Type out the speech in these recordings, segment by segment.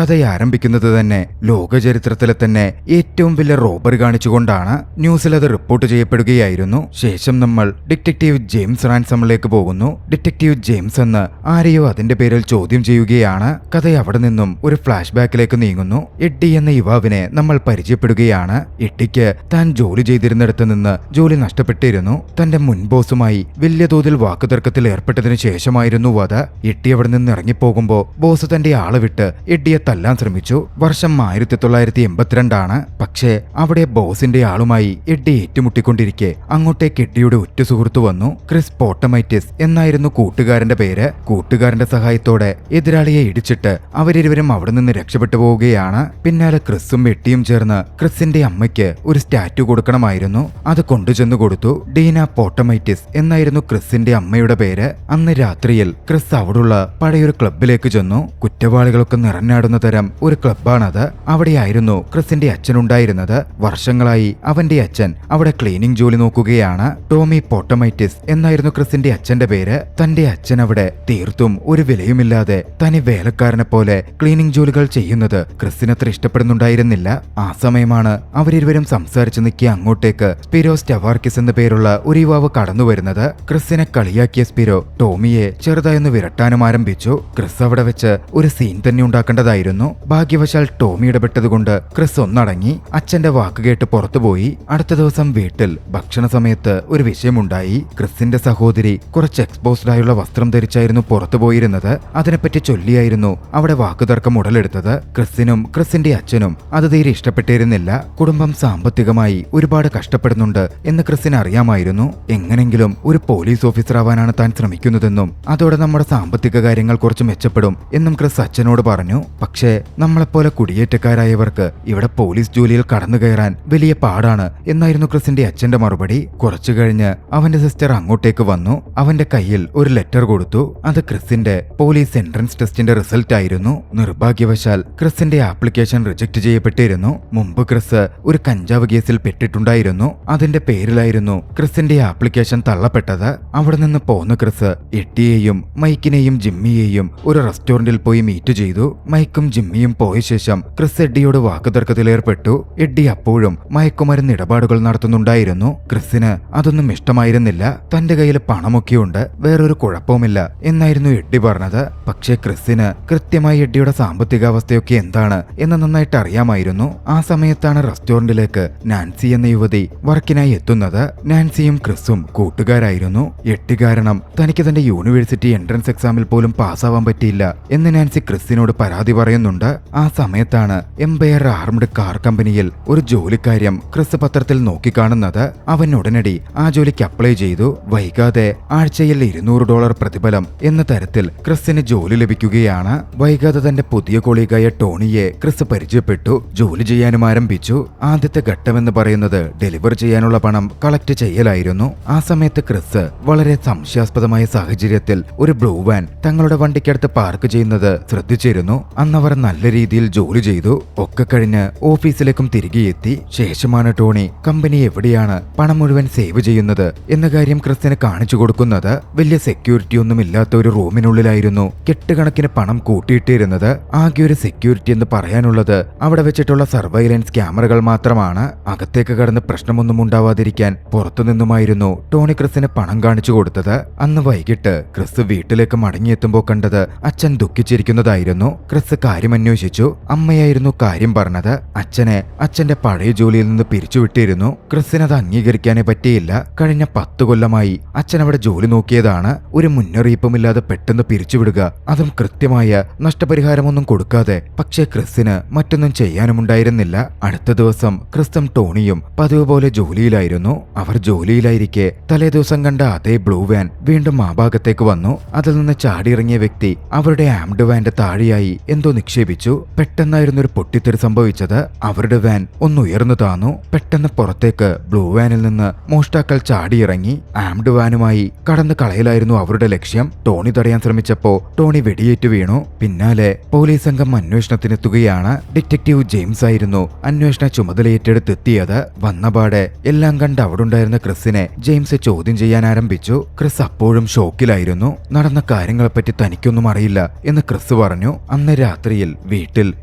കഥ ആരംഭിക്കുന്നത് തന്നെ ലോക ചരിത്രത്തിലെ തന്നെ ഏറ്റവും വലിയ റോബറി കാണിച്ചുകൊണ്ടാണ്. ന്യൂസിൽ അത് റിപ്പോർട്ട് ചെയ്യപ്പെടുകയായിരുന്നു. ശേഷം നമ്മൾ ഡിറ്റക്റ്റീവ് ജെയിംസ് റാൻസമിലേക്ക് പോകുന്നു. ഡിറ്റക്റ്റീവ് ജെയിംസ് എന്ന് ആരെയോ അതിന്റെ പേരിൽ ചോദ്യം ചെയ്യുകയാണ്. കഥ അവിടെ നിന്നും ഒരു ഫ്ലാഷ് ബാക്കിലേക്ക് നീങ്ങുന്നു. എഡ്ഡി എന്ന യുവാവിനെ നമ്മൾ പരിചയപ്പെടുകയാണ്. എഡ്ഡിക്ക് താൻ ജോലി ചെയ്തിരുന്നിടത്ത് നിന്ന് ജോലി നഷ്ടപ്പെട്ടിരുന്നു. തന്റെ മുൻ ബോസുമായി വലിയ തോതിൽ വാക്കുതർക്കത്തിൽ ഏർപ്പെട്ടതിനു ശേഷമായിരുന്നു അത്. എഡ്ഡി അവിടെ നിന്ന് ഇറങ്ങിപ്പോകുമ്പോ ബോസ് തന്റെ ആളെ വിട്ട് എഡ്ഡിയെ തല്ലാൻ ശ്രമിച്ചു. വർഷം 1982 പക്ഷേ അവിടെ ബോസിന്റെ ആളുമായി എഡ്ഡി ഏറ്റുമുട്ടിക്കൊണ്ടിരിക്കെ അങ്ങോട്ടേക്ക് എഡ്ഡിയുടെ ഉറ്റ സുഹൃത്തു വന്നു. ക്രിസ് പോട്ടമൈറ്റിസ് എന്നായിരുന്നു കൂട്ടുകാരന്റെ പേര്. കൂട്ടുകാരന്റെ സഹായത്തോടെ എതിരാളിയെ ഇടിച്ചിട്ട് അവരിരുവരും അവിടെ നിന്ന് രക്ഷപ്പെട്ടു പോവുകയാണ്. പിന്നാലെ ക്രിസും എഡ്ഡിയും ചേർന്ന് ക്രിസിന്റെ അമ്മയ്ക്ക് ഒരു സ്റ്റാറ്റു കൊടുക്കണമായിരുന്നു. അത് കൊണ്ടുചെന്നു കൊടുത്തു. ഡീന പോട്ടമൈറ്റിസ് എന്നായിരുന്നു ക്രിസിന്റെ അമ്മയുടെ പേര്. അന്ന് രാത്രിയിൽ ക്രിസ് അവിടുള്ള പഴയൊരു ക്ലബിലേക്ക് ചെന്നു. കുറ്റവാളികളൊക്കെ നിറഞ്ഞാടുന്ന തരം ഒരു ക്ലബ്ബാണത്. അവിടെയായിരുന്നു ക്രിസിന്റെ അച്ഛനുണ്ടായിരുന്നത്. വർഷങ്ങളായി അവന്റെ അച്ഛൻ അവിടെ ക്ലീനിംഗ് ജോലി നോക്കുകയാണ്. ടോമി പോട്ടമൈറ്റിസ് എന്നായിരുന്നു ക്രിസിന്റെ അച്ഛന്റെ പേര്. തന്റെ അച്ഛൻ അവിടെ തീർത്തും ഒരു വിലയുമില്ലാതെ തനി വേലക്കാരനെ പോലെ ക്ലീനിംഗ് ജോലികൾ ചെയ്യുന്നത് ക്രിസിനത്ര ഇഷ്ടപ്പെടുന്നുണ്ടായിരുന്നില്ല. ആ സമയമാണ് അവരിരുവരും സംസാരിച്ചു നിൽക്കിയ അങ്ങോട്ടേക്ക് സ്പിരോസ് ടവാർക്കിസ് എന്ന പേരുള്ള ഒരു യുവാവ് കടന്നു വരുന്നത്. ക്രിസിനെ കളിയാക്കിയ സ്പിരോ ടോമിയെ ചെറുതായൊന്ന് വിരട്ടാനും ആരംഭിച്ചു. ക്രിസ് അവിടെ വെച്ച് ഒരു സീൻ തന്നെ ഉണ്ടാക്കേണ്ടതായിരുന്നു. ഭാഗ്യവശാൽ ടോമി ഇടപെട്ടതുകൊണ്ട് ക്രിസ് ഒന്നടങ്ങി. അച്ഛന്റെ വാക്കുകേട്ട് പുറത്തുപോയി. അടുത്ത ദിവസം വീട്ടിൽ ഭക്ഷണ സമയത്ത് ഒരു വിഷയമുണ്ടായി. ക്രിസിന്റെ സഹോദരി കുറച്ച് എക്സ്പോസ്ഡ് ആയുള്ള വസ്ത്രം ധരിച്ചായിരുന്നു പുറത്തുപോയിരുന്നത്. അതിനെപ്പറ്റി ചൊല്ലിയായിരുന്നു അവിടെ വാക്കുതർക്കം ഉടലെടുത്തത്. ക്രിസിനും ക്രിസിന്റെ അച്ഛനും അത് തീരെ ഇഷ്ടപ്പെട്ടിരുന്നില്ല. കുടുംബം സാമ്പത്തികമായി ഒരുപാട് കഷ്ടപ്പെടുന്നുണ്ട് എന്ന് ക്രിസിന് അറിയാമായിരുന്നു. എങ്ങനെങ്കിലും ഒരു പോലീസ് ഓഫീസർ ആവാനാണ് താൻ ശ്രമിക്കുന്നതെന്നും അതോടെ നമ്മുടെ സാമ്പത്തിക കാര്യങ്ങൾ കുറച്ച് മെച്ചപ്പെടും എന്നും ക്രിസ് അച്ഛനോട് പറഞ്ഞു. പക്ഷേ നമ്മളെപ്പോലെ കുടിയേറ്റക്കാരായവർക്ക് ഇവിടെ പോലീസ് ജോലിയിൽ കടന്നു കയറാൻ വലിയ പാടാണ് എന്നായിരുന്നു ക്രിസിന്റെ അച്ഛന്റെ മറുപടി. കുറച്ചു കഴിഞ്ഞ് അവന്റെ സിസ്റ്റർ അങ്ങോട്ടേക്ക് വന്നു. അവന്റെ കയ്യിൽ ഒരു ലെറ്റർ കൊടുത്തു. അത് ക്രിസിന്റെ പോലീസ് എൻട്രൻസ് ടെസ്റ്റിന്റെ റിസൾട്ട് ആയിരുന്നു. നിർഭാഗ്യവശാൽ ക്രിസിന്റെ ആപ്ലിക്കേഷൻ റിജക്ട് ചെയ്യപ്പെട്ടിരുന്നു. മുമ്പ് ക്രിസ് ഒരു കഞ്ചാവ് കേസിൽ പെട്ടിട്ടുണ്ടായിരുന്നു. അതിന്റെ പേരിലായിരുന്നു ക്രിസിന്റെ ആപ്ലിക്കേഷൻ തള്ളപ്പെട്ടത്. അവിടെ നിന്ന് പോന്ന ക്രിസ് എഡ്ഡിയെയും മൈക്കിനെയും ജിമ്മിയെയും ഒരു റെസ്റ്റോറന്റിൽ പോയി മീറ്റ് ചെയ്തു. മൈക്കും ജിമ്മിയും പോയ ശേഷം ക്രിസ് എഡ്ഡിയോട് വാക്കുതർക്കത്തിലേർപ്പെട്ടു. എഡ്ഡി അപ്പോഴും മയക്കുമരുന്ന് ഇടപാടുകൾ നടത്തുന്നുണ്ടായിരുന്നു. ക്രിസിന് അതൊന്നും ഇഷ്ടമായിരുന്നില്ല. തന്റെ കയ്യിൽ പണമൊക്കെയുണ്ട്, വേറൊരു കുഴപ്പവുമില്ല എന്നായിരുന്നു എഡ്ഡി പറഞ്ഞത്. പക്ഷേ ക്രിസിന് കൃത്യമായി എഡ്ഡിയുടെ സാമ്പത്തികാവസ്ഥയൊക്കെ എന്താണ് എന്ന് നന്നായിട്ട് അറിയാമായിരുന്നു. ആ സമയത്താണ് റെസ്റ്റോറന്റിലേക്ക് നാൻസി എന്ന യുവതി വർക്കിനായി എത്തുന്നത്. നാൻസിയും ക്രിസും കൂട്ടുകാരായിരുന്നു. എഡ്ഡി കാരണം തനിക്ക് തന്റെ യൂണിവേഴ്സിറ്റി എൻട്രൻസ് എക്സാമിൽ പോലും പാസ്സാവാൻ പറ്റിയില്ല എന്ന് നാൻസി ക്രിസിനോട് പരാതി പറയുന്നുണ്ട്. ആ സമയത്താണ് എംപയർ ആർംഡ് കാർ കമ്പനിയിൽ ഒരു ജോലിക്കാര്യം ക്രിസ് പത്രത്തിൽ നോക്കിക്കാണുന്നത്. അവൻ ഉടനടി ആ ജോലിക്ക് അപ്ലൈ ചെയ്തു. വൈകാതെ ആഴ്ചയിൽ $200 പ്രതിഫലം എന്ന തരത്തിൽ ക്രിസിന് ജോലി ലഭിക്കുകയാണ്. വൈകാതെ തന്റെ പുതിയ കൊളീഗായ ടോണിയെ ക്രിസ് പരിചയപ്പെട്ടു. ജോലി ചെയ്യാനും ആരംഭിച്ചു. ആദ്യത്തെ ഘട്ടമെന്ന് പറയുന്നത് ഡെലിവർ ചെയ്യാനുള്ള പണം കളക്ട് ചെയ്യലായിരുന്നു. ആ സമയത്ത് ക്രിസ് വളരെ സംശയാസ്പദമായ സാഹചര്യത്തിൽ ഒരു ബ്ലൂ വാൻ തങ്ങളുടെ വണ്ടിക്കടുത്ത് പാർക്ക് ചെയ്യുന്നത് ശ്രദ്ധിച്ചിരുന്നു. അന്നവർ നല്ല രീതിയിൽ ജോലി ചെയ്തു. ഒക്കെ കഴിഞ്ഞ് ഓഫീസിലേക്കും തിരികെ എത്തി. ശേഷമാണ് ടോണി കമ്പനി എവിടെയാണ് പണം മുഴുവൻ സേവ് ചെയ്യുന്നത് എന്ന കാര്യം ക്രിസിന് കാണിച്ചു കൊടുക്കുന്നത്. വലിയ സെക്യൂരിറ്റി ഒന്നും ഇല്ലാത്ത ഒരു റൂമിനുള്ളിലായിരുന്നു കെട്ടുകണക്കിന് പണം കൂട്ടിയിട്ടിരുന്നത്. ആകെ ഒരു സെക്യൂരിറ്റി എന്ന് പറയാനുള്ളത് അവിടെ വെച്ചിട്ടുള്ള സർവൈലൻസ് ക്യാമറകൾ മാത്രമാണ്. അകത്തേക്ക് കടന്ന് പ്രശ്നമൊന്നും ഉണ്ടാവാതിരിക്കാൻ പുറത്തുനിന്നുമായിരുന്നു ടോണി ക്രിസിന് പണം കാണിച്ചു കൊടുത്തത്. അന്ന് വൈകിട്ട് ക്രിസ് വീട്ടിലേക്ക് മടങ്ങിയെത്തുമ്പോൾ കണ്ടത് അച്ഛൻ ദുഃഖിച്ചിരിക്കുന്നതായിരുന്നു. ക്രിസ് കാര്യം അന്വേഷിച്ചു. അമ്മയായിരുന്നു കാര്യം പറഞ്ഞത്. അച്ഛനെ അച്ഛന്റെ പഴയ ജോലിയിൽ നിന്ന് പിരിച്ചുവിട്ടിരുന്നു. ക്രിസിനത് അംഗീകരിക്കാനേ പറ്റിയില്ല. കഴിഞ്ഞ 10 കൊല്ലമായി അച്ഛൻ അവിടെ ജോലി നോക്കിയതാണ്. ഒരു മുന്നറിയിപ്പുമില്ലാതെ പെട്ടെന്ന് പിരിച്ചുവിടുക, അതും കൃത്യമായ നഷ്ടപരിഹാരമൊന്നും കൊടുക്കാതെ. പക്ഷേ ക്രിസിന് മറ്റൊന്നും ചെയ്യാനുമുണ്ടായിരുന്നില്ല. അടുത്ത ദിവസം ക്രിസും ടോണിയും പതിവ് പോലെ ജോലിയിലായിരുന്നു. അവർ ജോലിയിലായിരിക്കെ തലേ ദിവസം കണ്ട അതേ ബ്ലൂ വാൻ വീണ്ടും ആ ഭാഗത്തേക്ക് വന്നു. അതിൽ നിന്ന് ചാടിയിറങ്ങിയ വ്യക്തി അവരുടെ ആംഡ് വാന്റെ താഴെയായി എന്തോ നിക്ഷേപിച്ചു. പെട്ടെന്നായിരുന്നു ഒരു പൊട്ടിത്തെറി സംഭവിച്ചത്. അവരുടെ വാൻ ഒന്ന് ഉയർന്നു താന്നു. പെട്ടെന്ന് പുറത്തേക്ക് ബ്ലൂ വാനിൽ നിന്ന് മോഷ്ടാക്കൾ ചാടിയിറങ്ങി. ആംഡ് വാനുമായി കടന്നു കളയലായിരുന്നു അവരുടെ ലക്ഷ്യം. ടോണി തടയാൻ ശ്രമിച്ചപ്പോ ടോണി വെടിയേറ്റു വീണു. പിന്നാലെ പോലീസ് സംഘം അന്വേഷണത്തിനെത്തുകയാണ്. ഡിറ്റക്റ്റീവ് ജെയിംസ് ആയിരുന്നു അന്വേഷണ ചുമതല ഏറ്റെടുത്തെത്തിയത്. വന്നപാടെ എല്ലാം കണ്ട് അവിടെ ഉണ്ടായിരുന്ന ക്രിസിനെ ജെയിംസ് ചോദ്യം ചെയ്യാൻ ആരംഭിച്ചു. ക്രിസ് അപ്പോഴും ഷോക്കിലായിരുന്നു. നടന്ന കാര്യങ്ങളെപ്പറ്റി തനിക്കൊന്നും അറിയില്ല എന്ന് ക്രിസ് പറഞ്ഞു. അന്ന് രാത്രി രാത്രിയിൽ വീട്ടിൽ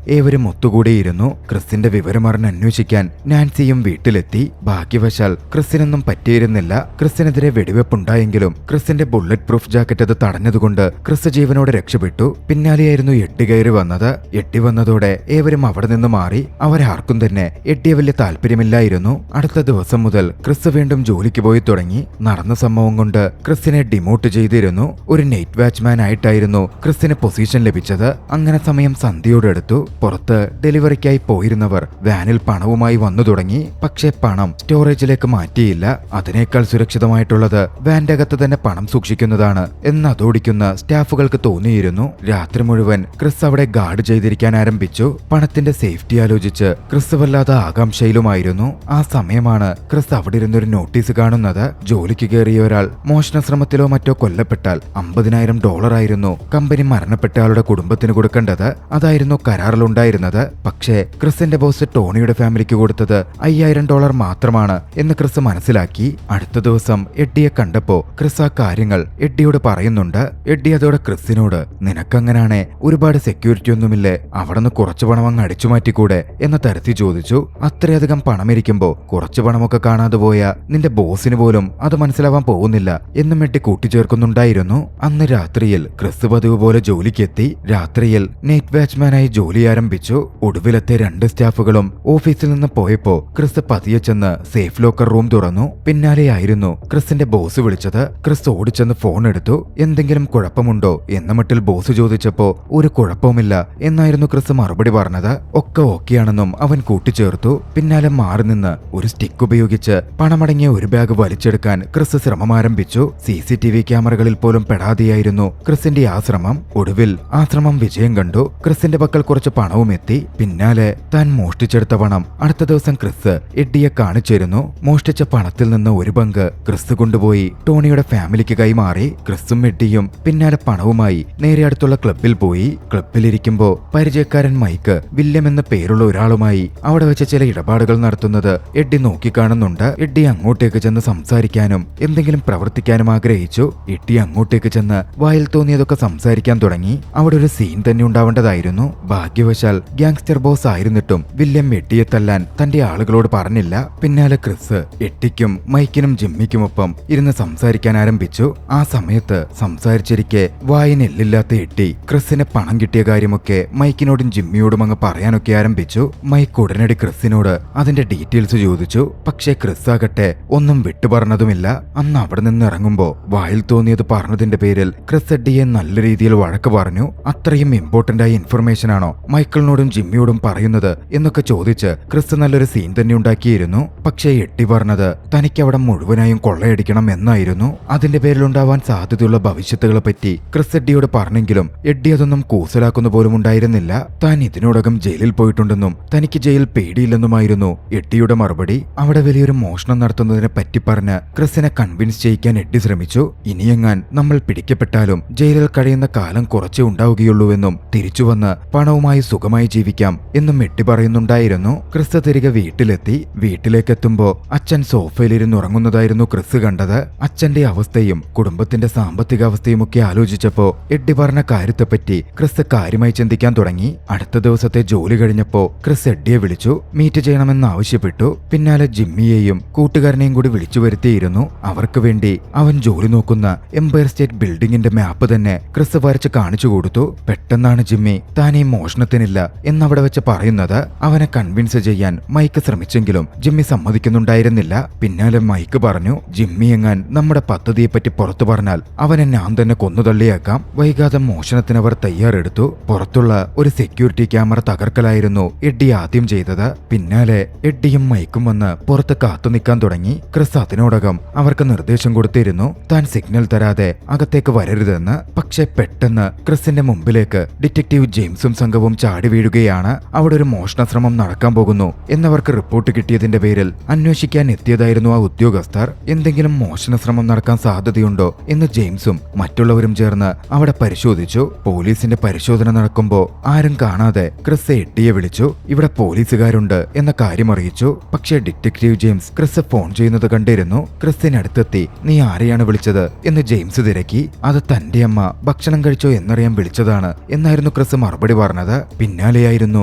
ഏവരും ഒത്തുകൂടിയിരുന്നു. ക്രിസിന്റെ വിവരമറിഞ്ഞ് അന്വേഷിക്കാൻ നാൻസിയും വീട്ടിലെത്തി. ഭാഗ്യവശാൽ ക്രിസിനൊന്നും പറ്റിയിരുന്നില്ല. ക്രിസിനെതിരെ വെടിവെപ്പുണ്ടായെങ്കിലും ക്രിസിന്റെ ബുള്ളറ്റ് പ്രൂഫ് ജാക്കറ്റ് അത് തടഞ്ഞതുകൊണ്ട് ക്രിസ് ജീവനോടെ രക്ഷപ്പെട്ടു. പിന്നാലെയായിരുന്നു എഡ്ഡി കയറി വന്നത്. എഡ്ഡി വന്നതോടെ ഏവരും അവിടെ നിന്ന് മാറി. അവരാർക്കും തന്നെ എഡ്ഡിയെ വലിയ താല്പര്യമില്ലായിരുന്നു. അടുത്ത ദിവസം മുതൽ ക്രിസ് വീണ്ടും ജോലിക്ക് പോയി തുടങ്ങി. നടന്ന സംഭവം കൊണ്ട് ക്രിസിനെ ഡിമോട്ട് ചെയ്തിരുന്നു. ഒരു നൈറ്റ് വാച്ച്മാൻ ആയിട്ടായിരുന്നു ക്രിസിന് പൊസിഷൻ ലഭിച്ചത്. അങ്ങനെ സമയം സന്ധ്യയോടെടുത്തു. പുറത്ത് ഡെലിവറിക്കായി പോയിരുന്നവർ വാനിൽ പണവുമായി വന്നു തുടങ്ങി. പക്ഷേ പണം സ്റ്റോറേജിലേക്ക് മാറ്റിയില്ല. അതിനേക്കാൾ സുരക്ഷിതമായിട്ടുള്ളത് വാന്റെ അകത്ത് തന്നെ പണം സൂക്ഷിക്കുന്നതാണ് എന്ന് അതോടിക്കുന്ന സ്റ്റാഫുകൾക്ക് തോന്നിയിരുന്നു. രാത്രി മുഴുവൻ ക്രിസ് അവിടെ ഗാർഡ് ചെയ്തിരിക്കാൻ ആരംഭിച്ചു. പണത്തിന്റെ സേഫ്റ്റി ആലോചിച്ച് ക്രിസ് വല്ലാതെ ആകാംക്ഷയിലുമായിരുന്നു. ആ സമയമാണ് ക്രിസ് അവിടെ ഇരുന്നൊരു നോട്ടീസ് കാണുന്നത്. ജോലിക്ക് കയറിയ ഒരാൾ മോഷണ ശ്രമത്തിലോ മറ്റോ കൊല്ലപ്പെട്ടാൽ $50,000 ആയിരുന്നു കമ്പനി മരണപ്പെട്ട ആളുടെ കുടുംബത്തിന് കൊടുക്കേണ്ടത്. അതായിരുന്നു കരാറിലുണ്ടായിരുന്നത്. പക്ഷേ ക്രിസിന്റെ ബോസ് ടോണിയുടെ ഫാമിലിക്ക് കൊടുത്തത് $5,000 മാത്രമാണ് എന്ന് ക്രിസ് മനസ്സിലാക്കി. അടുത്ത ദിവസം എഡ്ഡിയെ കണ്ടപ്പോ ക്രിസ് ആ കാര്യങ്ങൾ എഡ്ഡിയോട് പറയുന്നുണ്ട്. എഡ്ഡി അതോടെ ക്രിസിനോട്, നിനക്കങ്ങനാണെ ഒരുപാട് സെക്യൂരിറ്റി ഒന്നുമില്ലേ, അവിടെ നിന്ന് കുറച്ചു പണം അങ്ങ് അടിച്ചു മാറ്റിക്കൂടെ എന്ന തരത്തിൽ ചോദിച്ചു. അത്രയധികം പണമിരിക്കുമ്പോ കുറച്ചു പണമൊക്കെ കാണാതെ പോയ നിന്റെ ബോസിന് പോലും അത് മനസ്സിലാവാൻ പോകുന്നില്ല എന്നും എഡ്ഡി കൂട്ടിച്ചേർക്കുന്നുണ്ടായിരുന്നു. അന്ന് രാത്രിയിൽ ക്രിസ് പതിവ് പോലെ ജോലിക്കെത്തി. രാത്രിയിൽ നൈറ്റ് വാച്ച്മാനായി ജോലി ആരംഭിച്ചു. ഒടുവിലത്തെ 2 സ്റ്റാഫുകളും ഓഫീസിൽ നിന്ന് പോയപ്പോ ക്രിസ് പതിയെ ചെന്ന് സേഫ് ലോക്കർ റൂം തുറന്നു. പിന്നാലെയായിരുന്നു ക്രിസിന്റെ ബോസ് വിളിച്ചത്. ക്രിസ് ഓടിച്ചെന്ന് ഫോൺ എടുത്തു. എന്തെങ്കിലും കുഴപ്പമുണ്ടോ എന്ന മട്ടിൽ ബോസ് ചോദിച്ചപ്പോ ഒരു കുഴപ്പവുമില്ല എന്നായിരുന്നു ക്രിസ് മറുപടി പറഞ്ഞത്. ഒക്കെ ഓക്കെയാണെന്നും അവൻ കൂട്ടിച്ചേർത്തു. പിന്നാലെ മാറി നിന്ന് ഒരു സ്റ്റിക്ക് ഉപയോഗിച്ച് പണമടങ്ങിയ ഒരു ബാഗ് വലിച്ചെടുക്കാൻ ക്രിസ് ശ്രമം ആരംഭിച്ചു. CCTV ക്യാമറകളിൽ പോലും പെടാതെയായിരുന്നു ക്രിസിന്റെ ആ ശ്രമം. ഒടുവിൽ ആ ശ്രമം വിജയം കണ്ടു. ക്രിസിന്റെ പക്കൽ കുറച്ച് പണവും എത്തി. പിന്നാലെ താൻ മോഷ്ടിച്ചെടുത്ത പണം അടുത്ത ദിവസം ക്രിസ് എഡ്ഡിയെ കാണിച്ചിരുന്നു. മോഷ്ടിച്ച പണത്തിൽ നിന്ന് ഒരു പങ്ക് ക്രിസ് കൊണ്ടുപോയി ടോണിയുടെ ഫാമിലിക്ക് കൈമാറി. ക്രിസും എഡ്ഡിയും പിന്നാലെ പണവുമായി നേരെ അടുത്തുള്ള ക്ലബിൽ പോയി. ക്ലബിലിരിക്കുമ്പോ പരിചയക്കാരൻ മൈക്ക് വില്യം എന്ന പേരുള്ള ഒരാളുമായി അവിടെ വെച്ച് ചില ഇടപാടുകൾ നടത്തുന്നത് എഡ്ഡി നോക്കിക്കാണുന്നുണ്ട്. എഡ്ഡി അങ്ങോട്ടേക്ക് ചെന്ന് സംസാരിക്കാനും എന്തെങ്കിലും പ്രവർത്തിക്കാനും ആഗ്രഹിച്ചു. എഡ്ഡി അങ്ങോട്ടേക്ക് ചെന്ന് വായിൽ തോന്നിയതൊക്കെ സംസാരിക്കാൻ തുടങ്ങി. അവിടെ ഒരു സീൻ തന്നെ ഉണ്ടാവേണ്ടതായിരുന്നു. ഭാഗ്യവശാൽ ഗ്യാങ്സ്റ്റർ ബോസ് ആയിരുന്നിട്ടും വില്യം എഡ്ഡിയെ തല്ലാൻ തന്റെ ആളുകളോട് പറഞ്ഞില്ല. പിന്നാലെ ക്രിസ് എഡ്ഡിക്കും മൈക്കിനും ജിമ്മിക്കുമൊപ്പം ഇരുന്ന് സംസാരിക്കാൻ ആരംഭിച്ചു. ആ സമയത്ത് സംസാരിച്ചിരിക്കെ വായനെല്ലില്ലാത്ത എഡ്ഡി ക്രിസിന് പണം കിട്ടിയ കാര്യമൊക്കെ മൈക്കിനോടും ജിമ്മിയോടും അങ്ങ് പറയാനൊക്കെ ആരംഭിച്ചു. മൈക്ക് ഉടനടി ക്രിസിനോട് അതിന്റെ ഡീറ്റെയിൽസ് ചോദിച്ചു. പക്ഷേ ക്രിസ് ആകട്ടെ ഒന്നും വിട്ടുപറഞ്ഞതുമില്ല. അന്ന് അവിടെ നിന്ന് ഇറങ്ങുമ്പോ വായിൽ തോന്നിയത് പറഞ്ഞതിന്റെ പേരിൽ ക്രിസ് എഡ്ഡിയെ നല്ല രീതിയിൽ വഴക്ക് പറഞ്ഞു. അത്രയും ഇമ്പോർട്ടന്റ് ആയ ഇൻഫർമേഷൻ ആണോ മൈക്കിളിനോടും ജിമ്മിയോടും പറയുന്നത് എന്നൊക്കെ ചോദിച്ച് ക്രിസ് നല്ലൊരു സീൻ തന്നെ ഉണ്ടാക്കിയിരുന്നു. പക്ഷേ എഡ്ഡി പറഞ്ഞത് തനിക്ക് അവിടെ മുഴുവനായും കൊള്ളയടിക്കണം എന്നായിരുന്നു. അതിന്റെ പേരിലുണ്ടാവാൻ സാധ്യതയുള്ള ഭവിഷ്യത്തുകളെ പറ്റി ക്രിസ് എഡ്ഡിയോട് പറഞ്ഞെങ്കിലും എഡ്ഡി അതൊന്നും കൂസലാക്കുന്ന പോലും ഉണ്ടായിരുന്നില്ല. താൻ ഇതിനോടകം ജയിലിൽ പോയിട്ടുണ്ടെന്നും തനിക്ക് ജയിൽ പേടിയില്ലെന്നുമായിരുന്നു എഡ്ഡിയുടെ മറുപടി. അവിടെ വലിയൊരു മോഷണം നടത്തുന്നതിനെ പറ്റി പറഞ്ഞ് ക്രിസിനെ കൺവിൻസ് ചെയ്യിക്കാൻ എഡ്ഡി ശ്രമിച്ചു. ഇനിയെങ്ങാൻ നമ്മൾ പിടിക്കപ്പെട്ടാലും ജയിലിൽ കഴിയുന്ന കാലം കുറച്ചേ ഉണ്ടാവുകയുള്ളൂവെന്നും തിരിച്ചു വന്ന് പണവുമായി സുഖമായി ജീവിക്കാം എന്നും എഡ്ഡി പറയുന്നുണ്ടായിരുന്നു. ക്രിസ് തിരികെ വീട്ടിലെത്തി. വീട്ടിലേക്കെത്തുമ്പോ അച്ഛൻ സോഫയിലിരുന്ന് ഉറങ്ങുന്നതായിരുന്നു ക്രിസ് കണ്ടത്. അച്ഛന്റെ അവസ്ഥയും കുടുംബത്തിന്റെ സാമ്പത്തിക അവസ്ഥയുമൊക്കെ ആലോചിച്ചപ്പോ എഡ്ഡി പറഞ്ഞ കാര്യത്തെപ്പറ്റി ക്രിസ് കാര്യമായി ചിന്തിക്കാൻ തുടങ്ങി. അടുത്ത ദിവസത്തെ ജോലി കഴിഞ്ഞപ്പോ ക്രിസ് എഡ്ഡിയെ വിളിച്ചു മീറ്റ് ചെയ്യണമെന്ന് ആവശ്യപ്പെട്ടു. പിന്നാലെ ജിമ്മിയെയും കൂട്ടുകാരനെയും കൂടി വിളിച്ചു വരുത്തിയിരുന്നു. അവർക്ക് വേണ്ടി അവൻ ജോലി നോക്കുന്ന എംപയർ സ്റ്റേറ്റ് ബിൽഡിംഗിന്റെ മാപ്പ് തന്നെ ക്രിസ് വരച്ച് കാണിച്ചു കൊടുത്തു. പെട്ടെന്നാണ് ജിമ്മി താൻ ഈ മോഷണത്തിനില്ല എന്നവിടെ വെച്ച് പറയുന്നത്. അവനെ കൺവിൻസ് ചെയ്യാൻ മൈക്ക് ശ്രമിച്ചെങ്കിലും ജിമ്മി സമ്മതിക്കുന്നുണ്ടായിരുന്നില്ല. പിന്നാലെ മൈക്ക് പറഞ്ഞു, ജിമ്മി എങ്ങാൻ നമ്മുടെ പദ്ധതിയെപ്പറ്റി പുറത്തു പറഞ്ഞാൽ അവനെ ഞാൻ തന്നെ കൊന്നുതള്ളിയേക്കാം. വൈകാതെ മോഷണത്തിനവർ തയ്യാറെടുത്തു. പുറത്തുള്ള ഒരു സെക്യൂരിറ്റി ക്യാമറ തകർക്കലായിരുന്നു എഡ്ഡി ആദ്യം ചെയ്തത്. പിന്നാലെ എഡ്ഡിയും മൈക്കും വന്ന് പുറത്ത് കാത്തു നിൽക്കാൻ തുടങ്ങി. ക്രിസ് അതിനോടകം അവർക്ക് നിർദ്ദേശം കൊടുത്തിരുന്നു താൻ സിഗ്നൽ തരാതെ അകത്തേക്ക് വരരുതെന്ന്. പക്ഷെ പെട്ടെന്ന് ക്രിസിന്റെ മുമ്പിലേക്ക് ഡിറ്റക്റ്റീവ് ജെയിംസും സംഘവും ചാടി വീഴുകയാണ്. അവിടെ ഒരു മോഷണ ശ്രമം നടക്കാൻ പോകുന്നു എന്നവർക്ക് റിപ്പോർട്ട് കിട്ടിയതിന്റെ പേരിൽ അന്വേഷിക്കാൻ എത്തിയതായിരുന്നു ആ ഉദ്യോഗസ്ഥർ. എന്തെങ്കിലും മോഷണ ശ്രമം നടക്കാൻ സാധ്യതയുണ്ടോ എന്ന് ജെയിംസും മറ്റുള്ളവരും ചേർന്ന് അവിടെ പരിശോധിച്ചു. പോലീസിന്റെ പരിശോധന നടക്കുമ്പോ ആരും കാണാതെ ക്രിസ് എഡ്ഡിയെ വിളിച്ചു. ഇവിടെ പോലീസുകാരുണ്ട് എന്ന കാര്യം അറിയിച്ചു. പക്ഷേ ഡിറ്റക്റ്റീവ് ജെയിംസ് ക്രിസ് ഫോൺ ചെയ്യുന്നത് കണ്ടിരുന്നു. ക്രിസിനടുത്തെത്തി നീ ആരെയാണ് വിളിച്ചത് എന്ന് ജെയിംസ് തിരക്കി. അത് തന്റെ അമ്മ ഭക്ഷണം കഴിച്ചോ എന്നറിയാൻ വിളിച്ചതാണ് എന്നായിരുന്നു ക്രിസ് ക്രിസ് മറുപടി പറഞ്ഞത്. പിന്നാലെയായിരുന്നു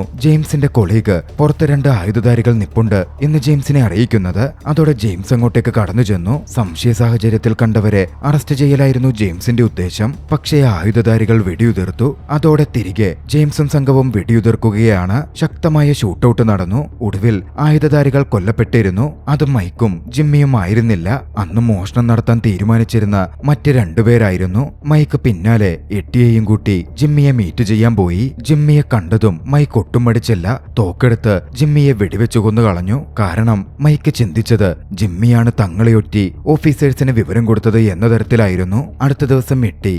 ജെയിംസിന്റെ കൊളീഗ് പുറത്ത് 2 ആയുധധാരികൾ നിപ്പുണ്ട് എന്ന് ജെയിംസിനെ അറിയിക്കുന്നത്. അതോടെ ജെയിംസ് അങ്ങോട്ടേക്ക് കടന്നു ചെന്നു. സംശയ സാഹചര്യത്തിൽ കണ്ടവരെ അറസ്റ്റ് ചെയ്യലായിരുന്നു ജെയിംസിന്റെ ഉദ്ദേശം. പക്ഷേ ആയുധധാരികൾ വെടിയുതിർത്തു. അതോടെ തിരികെ ജെയിംസും സംഘവും വെടിയുതിർക്കുകയാണ്. ശക്തമായ ഷൂട്ടൌട്ട് നടന്നു. ഒടുവിൽ ആയുധധാരികൾ കൊല്ലപ്പെട്ടിരുന്നു. അത് മൈക്കും ജിമ്മിയും ആയിരുന്നില്ല. അന്ന് മോഷണം നടത്താൻ തീരുമാനിച്ചിരുന്ന മറ്റ് 2 പേരായിരുന്നു. മൈക്ക് പിന്നാലെ എഡ്ഡിയെയും കൂട്ടി ജിമ്മിയെ മീറ്റ് ചെയ്യാൻ പോയി. ജിമ്മിയെ കണ്ടതും മൈക്ക് ഒട്ടും മടിച്ചില്ല. തോക്കെടുത്ത് ജിമ്മിയെ വെടിവെച്ചു കൊന്നു കളഞ്ഞു. കാരണം മൈക്ക് ചിന്തിച്ചത് ജിമ്മിയാണ് തങ്ങളെയൊറ്റി ഓഫീസേഴ്സിന് വിവരം കൊടുത്തത് എന്ന തരത്തിലായിരുന്നു. അടുത്ത ദിവസം എഡ്ഡി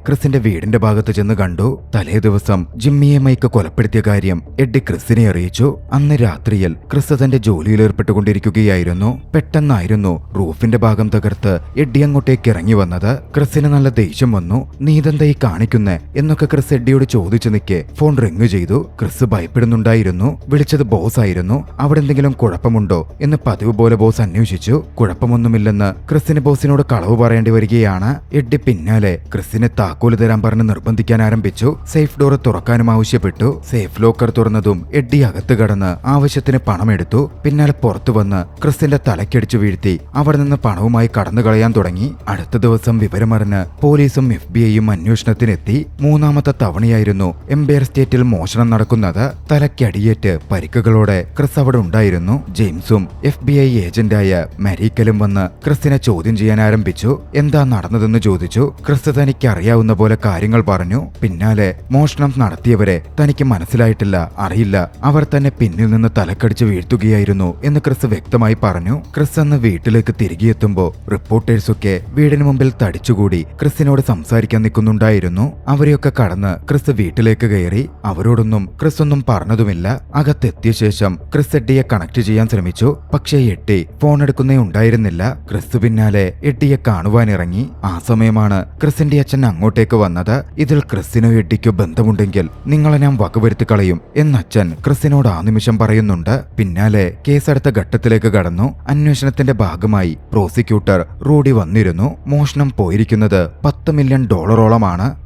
ക്രിസിന്റെ വീടിന്റെ ഭാഗത്ത് ചെന്ന് കണ്ടു. തലേ ദിവസം ജിമ്മിയെ മൈക്ക് കൊലപ്പെടുത്തിയ കാര്യം എഡ്ഡി ക്രിസിനെ അറിയിച്ചു. അന്ന് രാത്രിയിൽ ക്രിസ് തന്റെ ജോലിയിൽ ഏർപ്പെട്ടുകൊണ്ടിരിക്കുകയായിരുന്നു. പെട്ടെന്നായിരുന്നു റൂഫിന്റെ ഭാഗം തകർത്ത് എഡ്ഡി അങ്ങോട്ടേക്ക് ഇറങ്ങി വന്നത്. ക്രിസിന് നല്ല ദേഷ്യം വന്നു. നീതെന്തായി കാണിക്കുന്നേ എന്നൊക്കെ ക്രിസ് എഡ്ഡിയോട് ചോദിച്ചു നിൽക്കെ ഫോൺ റിങ് ചെയ്തു. ക്രിസ് ഭയപ്പെടുന്നുണ്ടായിരുന്നു. വിളിച്ചത് ബോസ് ആയിരുന്നു. അവിടെ എന്തെങ്കിലും കുഴപ്പമുണ്ടോ എന്ന് പതിവ് പോലെ ബോസ് അന്വേഷിച്ചു. കുഴപ്പമൊന്നുമില്ലെന്ന് ക്രിസിന് ബോസിനോട് കളവ് പറയേണ്ടി വരികയാണ്. എഡ്ഡി പിന്നാലെ ക്രിസിനെ താക്കോല് തരാൻ പറഞ്ഞ് നിർബന്ധിക്കാൻ ആരംഭിച്ചു. സേഫ് ഡോർ തുറക്കാനും ആവശ്യപ്പെട്ടു. സേഫ് ലോക്കർ തുറന്നതും എഡ്ഡി അകത്ത് കടന്ന് ആവശ്യത്തിന് പണം എടുത്തു. പിന്നാലെ പുറത്തു വന്ന് ക്രിസിന്റെ തലക്കടിച്ചു വീഴ്ത്തി അവിടെ നിന്ന് പണവുമായി കടന്നു കളയാൻ തുടങ്ങി. അടുത്ത ദിവസം വിവരമറിഞ്ഞ് പോലീസും FBI-യും അന്വേഷണത്തിനെത്തി. 3ാമത്തെ തവണയായിരുന്നു എംപയർ സ്റ്റേറ്റിൽ മോഷണം നടക്കുന്നത്. തലക്കടിയേറ്റ് പരിക്കുകളോടെ ക്രിസ് അവിടെ ഉണ്ടായിരുന്നു. ജെയിംസും FBI ഏജന്റായ മരീക്കലും വന്ന് ക്രിസിനെ ചോദ്യം ചെയ്യാൻ ആരംഭിച്ചു. എന്താ നടന്നതെന്ന് ചോദിച്ചു. ക്രിസ് തനിക്ക് അറിയാവുന്ന പോലെ കാര്യങ്ങൾ പറഞ്ഞു. പിന്നാലെ മോഷണം നടത്തിയവരെ തനിക്ക് മനസ്സിലായിട്ടില്ല, അറിയില്ല, അവർ തന്നെ പിന്നിൽ നിന്ന് തലക്കടിച്ച് വീഴ്ത്തുകയായിരുന്നു എന്ന് ക്രിസ് വ്യക്തമായി പറഞ്ഞു. ക്രിസ് അന്ന് വീട്ടിലേക്ക് തിരികെ എത്തുമ്പോൾ റിപ്പോർട്ടേഴ്സൊക്കെ വീടിന് മുമ്പിൽ തടിച്ചുകൂടി ക്രിസിനോട് സംസാരിക്കാൻ നിൽക്കുന്നുണ്ടായിരുന്നു. അവരെയൊക്കെ കടന്ന് ക്രിസ് വീട്ടിലേക്ക് കയറി. അവരോടൊന്നും ക്രിസ് ഒന്നും പറഞ്ഞതുമില്ല. അകത്തെത്തിയ ശേഷം ക്രിസ് എഡ്ഡിയെ കണക്ട് ചെയ്യാൻ ശ്രമിച്ചു. പക്ഷേ എഡ്ഡി ഫോൺ എടുക്കുന്നേ ഉണ്ടായിരുന്നില്ല. ക്രിസ് പിന്നാലെ എഡ്ഡിയെ കാണുവാനിറങ്ങി. ആ സമയമാണ് ക്രിസിന്റെ അച്ഛൻ അങ്ങോട്ടേക്ക് വന്നത്. ഇതിൽ ക്രിസിനോ എഡ്ഡിക്കോ ബന്ധമുണ്ടെങ്കിൽ നിങ്ങളെ ഞാൻ വകവരുത്തി കളയും എന്ന് അച്ഛൻ ക്രിസിനോട് ആ നിമിഷം പറയുന്നുണ്ട്. പിന്നാലെ കേസെടുത്ത ഘട്ടത്തിലേക്ക് കടന്നു. അന്വേഷണത്തിന്റെ ഭാഗമായി പ്രോസിക്യൂട്ടർ റൂഡി വന്നിരുന്നു. മോഷണം പോയിരിക്കുന്നത് $10 മില്യൺ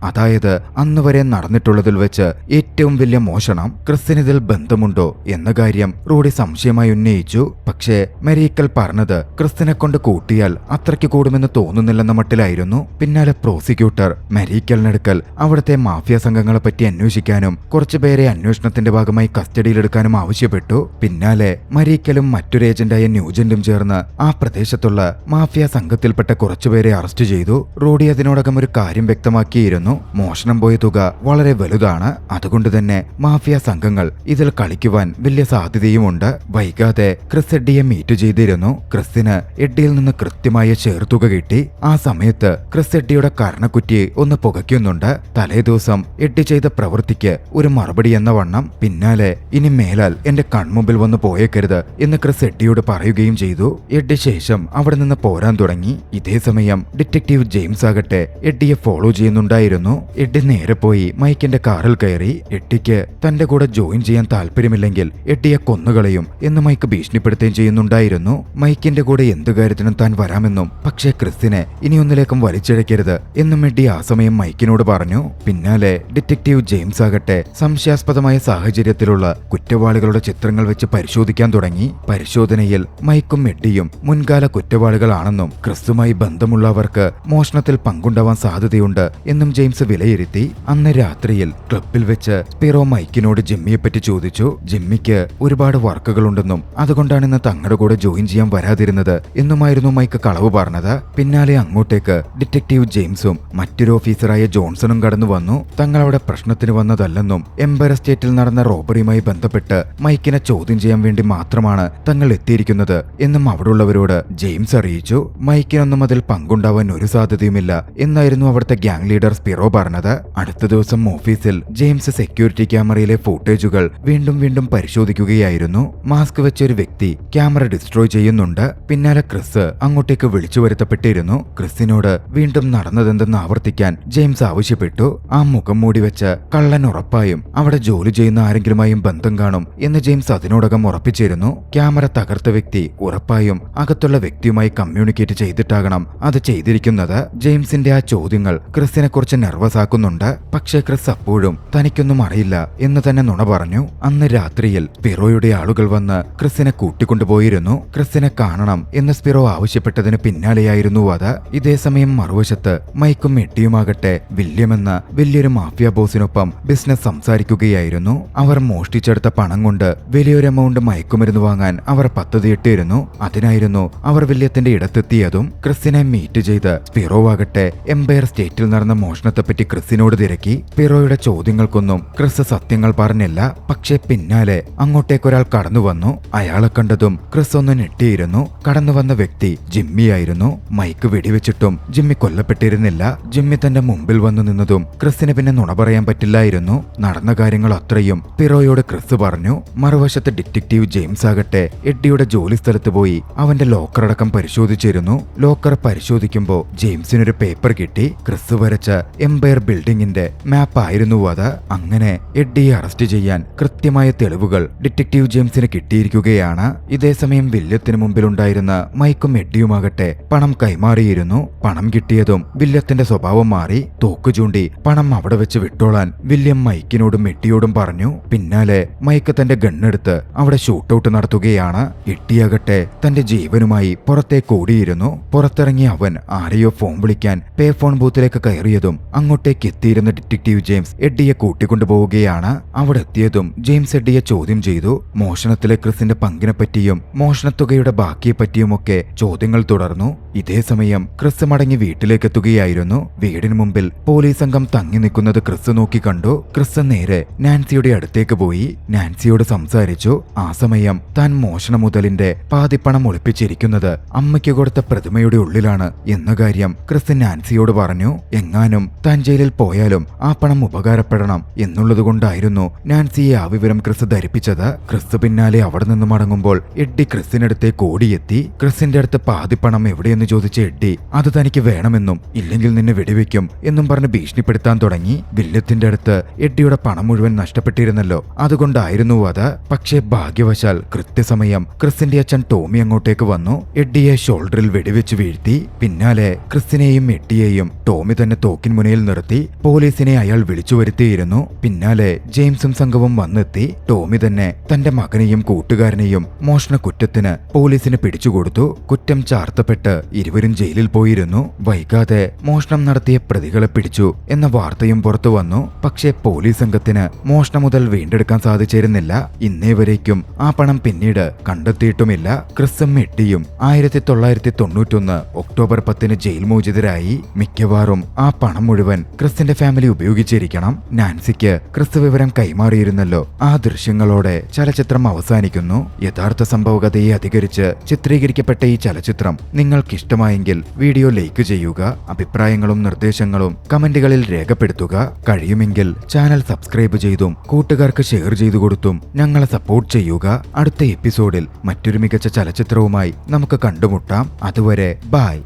അതായത് അന്ന് വരെ നടന്നിട്ടുള്ളതിൽ വെച്ച് ഏറ്റവും വലിയ മോഷണം. ക്രിസിനിതിൽ ബന്ധമുണ്ടോ എന്ന കാര്യം റൂഡി സംശയമായി ഉന്നയിച്ചു. പക്ഷേ മെരീക്കൽ പറഞ്ഞത് ക്രിസിനെ കൊണ്ട് കൂട്ടിയാൽ അത്രയ്ക്ക് കൂടുമെന്ന് തോന്നുന്നില്ലെന്ന മട്ടിലായിരുന്നു. പിന്നാലെ പ്രോസിക്യൂട്ടർ മെരീക്കലിനടുക്കൽ അവിടുത്തെ മാഫിയ സംഘങ്ങളെ പറ്റി അന്വേഷിക്കാനും കുറച്ചുപേരെ അന്വേഷണത്തിന്റെ ഭാഗമായി കസ്റ്റഡിയിലെടുക്കാനും ആവശ്യപ്പെട്ടു. പിന്നാലെ മരീക്കലും മറ്റൊരു ഏജന്റായ ന്യൂജന്റും ചേർന്ന് ആ പ്രദേശത്തുള്ള മാഫിയ സംഘത്തിൽപ്പെട്ട കുറച്ചുപേരെ അറസ്റ്റ് ചെയ്തു. റൂഡി അതിനോടകം ഒരു കാര്യം വ്യക്തമാക്കിയിരുന്നു. മോഷണം പോയ തുക വളരെ വലുതാണ്. അതുകൊണ്ട് തന്നെ മാഫിയ സംഘങ്ങൾ ഇതിൽ കളിക്കുവാൻ വലിയ സാധ്യതയുമുണ്ട്. വൈകാതെ ക്രിസ് എഡ്ഡിയെ മീറ്റ് ചെയ്തിരുന്നു. ക്രിസിന് എഡ്ഡിയിൽ നിന്ന് കൃത്യമായ ചേർത്തുക കിട്ടി. ആ സമയത്ത് ക്രിസ് എഡ്ഡിയുടെ കർണക്കുറ്റിയെ ഒന്ന് പുകയ്ക്കുന്നുണ്ട്. തലേ ദിവസം എഡ്ഡി ചെയ്ത പ്രവൃത്തിക്ക് ഒരു മറുപടി എന്ന വണ്ണം. പിന്നാലെ ഇനി മേലാൽ എന്റെ കൺമുമ്പിൽ വന്ന് പോയേക്കരുത് എന്ന് ക്രിസ് എഡ്ഡിയോട് പറയുകയും ചെയ്തു. എഡ്ഡി ശേഷം അവിടെ നിന്ന് പോരാൻ തുടങ്ങി. ഇതേ സമയം ഡിറ്റക്റ്റീവ് ജെയിംസ് ആകട്ടെ എഡ്ഡിയെ ഫോളോ ചെയ്യുന്നുണ്ടായിരുന്നു. എഡ്ഡി നേരെ പോയി മൈക്കിന്റെ കാറിൽ കയറി. എഡ്ഡിക്ക് തന്റെ കൂടെ ജോയിൻ ചെയ്യാൻ താല്പര്യമില്ലെങ്കിൽ എഡ്ഡിയെ കൊന്നുകളയും എന്ന് മൈക്ക് ഭീഷണിപ്പെടുത്തുകയും ചെയ്യുന്നുണ്ടായിരുന്നു. മൈക്കിന്റെ കൂടെ എന്ത് കാര്യത്തിനും താൻ വരാമെന്നും പക്ഷേ ക്രിസിനെ ഇനിയൊന്നിലേക്കും വലിച്ചിഴക്കരുത് എന്നും എഡ്ഡി ആ സമയം മൈക്കിനോട് പറഞ്ഞു. പിന്നാലെ ഡിറ്റക്റ്റീവ് ജെയിംസ് ആകട്ടെ സംശയാസ്പദമായ സാഹചര്യത്തിലുള്ള കുറ്റവാളികളുടെ ചിത്രങ്ങൾ വെച്ച് പരിശോധിക്കാൻ തുടങ്ങി. പരിശോധനയിൽ മൈക്കും എഡ്ഡിയും മുൻകാല കുറ്റവാളികളാണെന്നും ക്രിസുമായി ബന്ധമുള്ളവർക്ക് മോഷണത്തിൽ പങ്കുണ്ടാവാൻ സാധ്യതയുണ്ട് എന്നും ജെയിംസ് വിലയിരുത്തി. അന്ന് രാത്രിയിൽ ക്ലബിൽ വെച്ച് സ്പിറോ മൈക്കിനോട് ജിമ്മിയെപ്പറ്റി ചോദിച്ചു. ജിമ്മിക്ക് ഒരുപാട് വർക്കുകളുണ്ടെന്നും അതുകൊണ്ടാണ് ഇന്ന് തങ്ങളുടെ കൂടെ ജോയിൻ ചെയ്യാൻ വരാതിരുന്നത് എന്നുമായിരുന്നു മൈക്ക് കളവ് പറഞ്ഞത്. പിന്നാലെ അങ്ങോട്ടേക്ക് ഡിറ്റക്റ്റീവ് ജെയിംസും മറ്റൊരു ഓഫീസറായ ജോൺസണും കടന്നു വന്നു. തങ്ങളവിടെ പ്രശ്നത്തിന് വന്നതല്ലെന്നും എംപയർ എസ്റ്റേറ്റിൽ നടന്ന റോബറിയുമായി ബന്ധപ്പെട്ട് മൈക്കിനെ ചോദ്യം ചെയ്യാൻ വേണ്ടി മാത്രമാണ് തങ്ങൾ എത്തിയിരിക്കുന്നത് എന്നും അവിടെയുള്ളവരോട് ജെയിംസ് അറിയിച്ചു. മൈക്കിനൊന്നും അതിൽ പങ്കുണ്ടാവാൻ ഒരു സാധ്യതയുമില്ല എന്നായിരുന്നു അവിടുത്തെ ഗ്യാങ് ലീഡർ സ്പിറോ പറഞ്ഞത്. അടുത്ത ദിവസം ഓഫീസിൽ ജെയിംസ് സെക്യൂരിറ്റി ക്യാമറയിലെ ഫൂട്ടേജുകൾ വീണ്ടും വീണ്ടും പരിശോധിക്കുകയായിരുന്നു. മാസ്ക് വെച്ച ഒരു വ്യക്തി ക്യാമറ ഡിസ്ട്രോയ് ചെയ്യുന്നുണ്ട്. പിന്നാലെ ക്രിസ് അങ്ങോട്ടേക്ക് വിളിച്ചു വരുത്തപ്പെട്ടിരുന്നു. ക്രിസിനോട് വീണ്ടും നടന്നതെന്തെന്ന് ആവർത്തിക്കാൻ ജെയിംസ് ആവശ്യപ്പെട്ടു. ആ മുഖം മൂടി വെച്ച് കള്ളൻ ഉറപ്പായും അവിടെ ജോലി ചെയ്യുന്ന ആരെങ്കിലുമായും ബന്ധം കാണും എന്ന് ജെയിംസ് അതിനോടകം ഉറപ്പിച്ചിരുന്നു. ക്യാമറ തകർത്ത വ്യക്തി ഉറപ്പായും അകത്തുള്ള വ്യക്തിയുമായി കമ്മ്യൂണിക്കേറ്റ് ചെയ്തിട്ടാകണം അത് ചെയ്തിരിക്കുന്നത്. ജെയിംസിന്റെ ആ ചോദ്യങ്ങൾ ക്രിസിനെ കുറിച്ച് നെർവസ് ആക്കുന്നുണ്ട്. പക്ഷേ ക്രിസ് ക്രിസ് അപ്പോഴും തനിക്കൊന്നും അറിയില്ല എന്ന് തന്നെ നുണ പറഞ്ഞു. അന്ന് രാത്രിയിൽ സ്പിറോയുടെ ആളുകൾ വന്ന് ക്രിസിനെ കൂട്ടിക്കൊണ്ടുപോയിരുന്നു. ക്രിസിനെ കാണണം എന്ന് സ്പിറോ ആവശ്യപ്പെട്ടതിന് പിന്നാലെയായിരുന്നു അത്. ഇതേസമയം മറുവശത്ത് മൈക്കും എഡ്ഡിയുമാകട്ടെ വില്യം എന്ന വലിയൊരു മാഫിയ ബോസിനൊപ്പം ബിസിനസ് സംസാരിക്കുകയായിരുന്നു. അവർ മോഷ്ടിച്ചെടുത്ത പണം കൊണ്ട് വലിയൊരു എമൗണ്ട് മയക്കുമരുന്ന് വാങ്ങാൻ അവർ പദ്ധതിയിട്ടിരുന്നു. അതിനായിരുന്നു അവർ വില്യത്തിന്റെ ഇടത്തെത്തിയതും. ക്രിസിനെ മീറ്റ് ചെയ്ത് സ്പിറോ ആകട്ടെ എംപയർ സ്റ്റേറ്റിൽ നടന്ന മോഷണത്തെപ്പറ്റി ക്രിസിനോട് തിരക്കി. സ്പിറോയുടെ ചോദ്യങ്ങൾക്കൊന്നും ക്രിസ് സത്യങ്ങൾ പറഞ്ഞില്ല. പക്ഷേ പിന്നാലെ അങ്ങോട്ടേക്കൊരാൾ കടന്നു വന്നു. അയാളെ കണ്ടതും ക്രിസ് ഒന്ന് ഞെട്ടിയിരുന്നു. കടന്നു വന്ന വ്യക്തി ജിമ്മിയായിരുന്നു. മൈക്ക് വെടിവെച്ചിട്ടും ജിമ്മി കൊല്ലപ്പെട്ടിരുന്നില്ല. ജിമ്മി തന്റെ മുമ്പിൽ വന്നു നിന്നതും ക്രിസിന് പിന്നെ നുണ പറയാൻ പറ്റില്ലായിരുന്നു. നടന്ന കാര്യങ്ങൾ അത്രയും സ്പിറോയോട് ക്രിസ് പറഞ്ഞു. മറുവശത്ത് ഡിറ്റക്റ്റീവ് ജെയിംസ് ആകട്ടെ എഡ്ഡിയുടെ ജോലി സ്ഥലത്ത് പോയി അവന്റെ ലോക്കർ അടക്കം പരിശോധിച്ചിരുന്നു. ലോക്കർ പരിശോധിക്കുമ്പോൾ ജെയിംസിനൊരു പേപ്പർ കിട്ടി. ക്രിസ് വരച്ച എംപയർ ബിൽഡിംഗിന്റെ മാപ്പ് ആയിരുന്നു അത്. അങ്ങനെ എഡ്ഡിയെ അറസ്റ്റ് ചെയ്യാൻ കൃത്യമായ തെളിവുകൾ ഡിറ്റക്റ്റീവ് ജെയിംസിന് കിട്ടിയിരിക്കുകയാണ്. ഇതേസമയം വില്യത്തിന് മുമ്പിലുണ്ടായിരുന്ന മൈക്കും എഡ്ഡിയുമാകട്ടെ പണം കൈമാറിയിരുന്നു. പണം കിട്ടിയതും വില്യത്തിന്റെ സ്വഭാവം മാറി. തോക്ക് ചൂണ്ടി പണം അവിടെ വെച്ച് വിട്ടോളാൻ വില്യം മൈക്കിനോടും എഡ്ഡിയോടും പറഞ്ഞു. പിന്നാലെ മൈക്ക് തന്റെ ഗണ്ണെടുത്ത് അവിടെ ഷൂട്ടൌട്ട് നടത്തുകയാണ്. എഡ്ഡിയാകട്ടെ തന്റെ ജീവനുമായി പുറത്തേക്ക് ഓടിയിരുന്നു. പുറത്തിറങ്ങിയ അവൻ ആരെയോ ഫോൺ വിളിക്കാൻ പേ ഫോൺ ബൂത്തിലേക്ക് കയറിയതും അങ്ങോട്ടേക്ക് എത്തിയിരുന്ന ഡിറ്റക്റ്റീവ് ജെയിംസ് എഡ്ഡിയെ കൂട്ടിക്കൊണ്ടുപോവുകയാണ്. അവിടെ എത്തിയതും ജെയിംസ് എഡ്ഡിയെ ചോദ്യം ചെയ്തു. മോഷണത്തിലെ ക്രിസിന്റെ പങ്കിനെപ്പറ്റിയും മോഷണത്തുകയുടെ ബാക്കിയെപ്പറ്റിയുമൊക്കെ ചോദ്യങ്ങൾ തുടർന്നു. ഇതേസമയം ക്രിസ് മടങ്ങി വീട്ടിലേക്കെത്തുകയായിരുന്നു. വീടിന് മുമ്പിൽ പോലീസ് സംഘം തങ്ങി നിൽക്കുന്നത് ക്രിസ് നോക്കി കണ്ടു. ക്രിസ് നേരെ നാൻസിയുടെ അടുത്തേക്ക് പോയി നാൻസിയോട് സംസാരിച്ചു. ആ സമയം താൻ മോഷണ മുതലിന്റെ പാതിപ്പണം ഒളിപ്പിച്ചിരിക്കുന്നത് അമ്മയ്ക്ക് കൊടുത്ത പ്രതിമയുടെ ഉള്ളിലാണ് എന്ന കാര്യം ക്രിസ് നാൻസിയോട് പറഞ്ഞു. എങ്ങാനും താൻ ജയിലിൽ പോയാലും ആ പണം ഉപകാരപ്പെടണം എന്നുള്ളതുകൊണ്ടായിരുന്നു നാൻസിയെ ആ വിവരം ക്രിസ് ധരിപ്പിച്ചത്. ക്രിസ് പിന്നാലെ അവിടെ നിന്ന് മടങ്ങുമ്പോൾ എഡ്ഡി ക്രിസിനടുത്തേക്ക് ഓടിയെത്തി. ക്രിസിന്റെ അടുത്ത് പാതിപ്പണം എവിടെയെന്ന് ചോദിച്ച എഡ്ഡി അത് തനിക്ക് വേണമെന്നും ഇല്ലെങ്കിൽ നിന്നെ വെടിവെക്കും എന്നും പറഞ്ഞ് ഭീഷണിപ്പെടുത്താൻ തുടങ്ങി. വില്യത്തിന്റെ അടുത്ത് എഡ്ഡിയുടെ പണം മുഴുവൻ നഷ്ടപ്പെട്ടിരുന്നല്ലോ, അതുകൊണ്ടായിരുന്നു അത്. പക്ഷേ ഭാഗ്യവശാൽ കൃത്യസമയം ക്രിസിന്റെ അച്ഛൻ ടോമി അങ്ങോട്ടേക്ക് വന്നു. എഡ്ഡിയെ ഷോൾഡറിൽ വെടിവെച്ച് വീഴ്ത്തി. പിന്നാലെ ക്രിസിനെയും എഡ്ഡിയെയും ടോമി തന്നെ തോക്കിൻ മുനയിൽ നിർത്തി. പോലീസിനെ അയാൾ വിളിച്ചു വരുത്തിയിരുന്നു. പിന്നാലെ ജെയിംസും സംഘവും വന്നെത്തി. ടോമി തന്നെ തന്റെ മകനെയും കൂട്ടുകാരനെയും മോഷണ കുറ്റത്തിന് പോലീസിന് പിടിച്ചുകൊടുത്തു. കുറ്റം ചാർത്തപ്പെട്ട് ഇരുവരും ജയിലിൽ പോയിരുന്നു. വൈകാതെ മോഷണം നടത്തിയ പ്രതികളെ പിടിച്ചു എന്ന വാർത്തയും പുറത്തു വന്നു. പക്ഷേ പോലീസ് സംഘത്തിന് മോഷണം മുതൽ വീണ്ടെടുക്കാൻ സാധിച്ചിരുന്നില്ല. ഇന്നേവരേക്കും ആ പണം പിന്നീട് കണ്ടെത്തിയിട്ടുമില്ല. ക്രിസും എഡ്ഡിയും 1991 ഒക്ടോബർ 10 ജയിൽ മോചിതരായി. മിക്കവാറും ആ പണം മുഴുവൻ ക്രിസിന്റെ ഫാമിലി ഉപയോഗിച്ചിരിക്കണം. നാൻസിക്ക് ക്രിസ് വിവരം കൈമാറിയിരുന്നല്ലോ. ആ ദൃശ്യങ്ങളോടെ ചലച്ചിത്രം അവസാനിക്കുന്നു. യഥാർത്ഥ സംഭവകഥയെ അധികരിച്ച് ചിത്രീകരിക്കപ്പെട്ട ഈ ചലച്ചിത്രം നിങ്ങൾക്കിഷ്ടമായെങ്കിൽ വീഡിയോ ലൈക്ക് ചെയ്യുക. അഭിപ്രായങ്ങളും നിർദ്ദേശങ്ങളും കമന്റുകളിൽ രേഖപ്പെടുത്തുക. കഴിയുമെങ്കിൽ ചാനൽ സബ്സ്ക്രൈബ് ചെയ്തും കൂട്ടുകാർക്ക് ഷെയർ ചെയ്തു കൊടുത്തും ഞങ്ങളെ സപ്പോർട്ട് ചെയ്യുക. അടുത്ത എപ്പിസോഡിൽ മറ്റൊരു മികച്ച ചലച്ചിത്രവുമായി നമുക്ക് കണ്ടുമുട്ടാം. അതുവരെ ബൈ.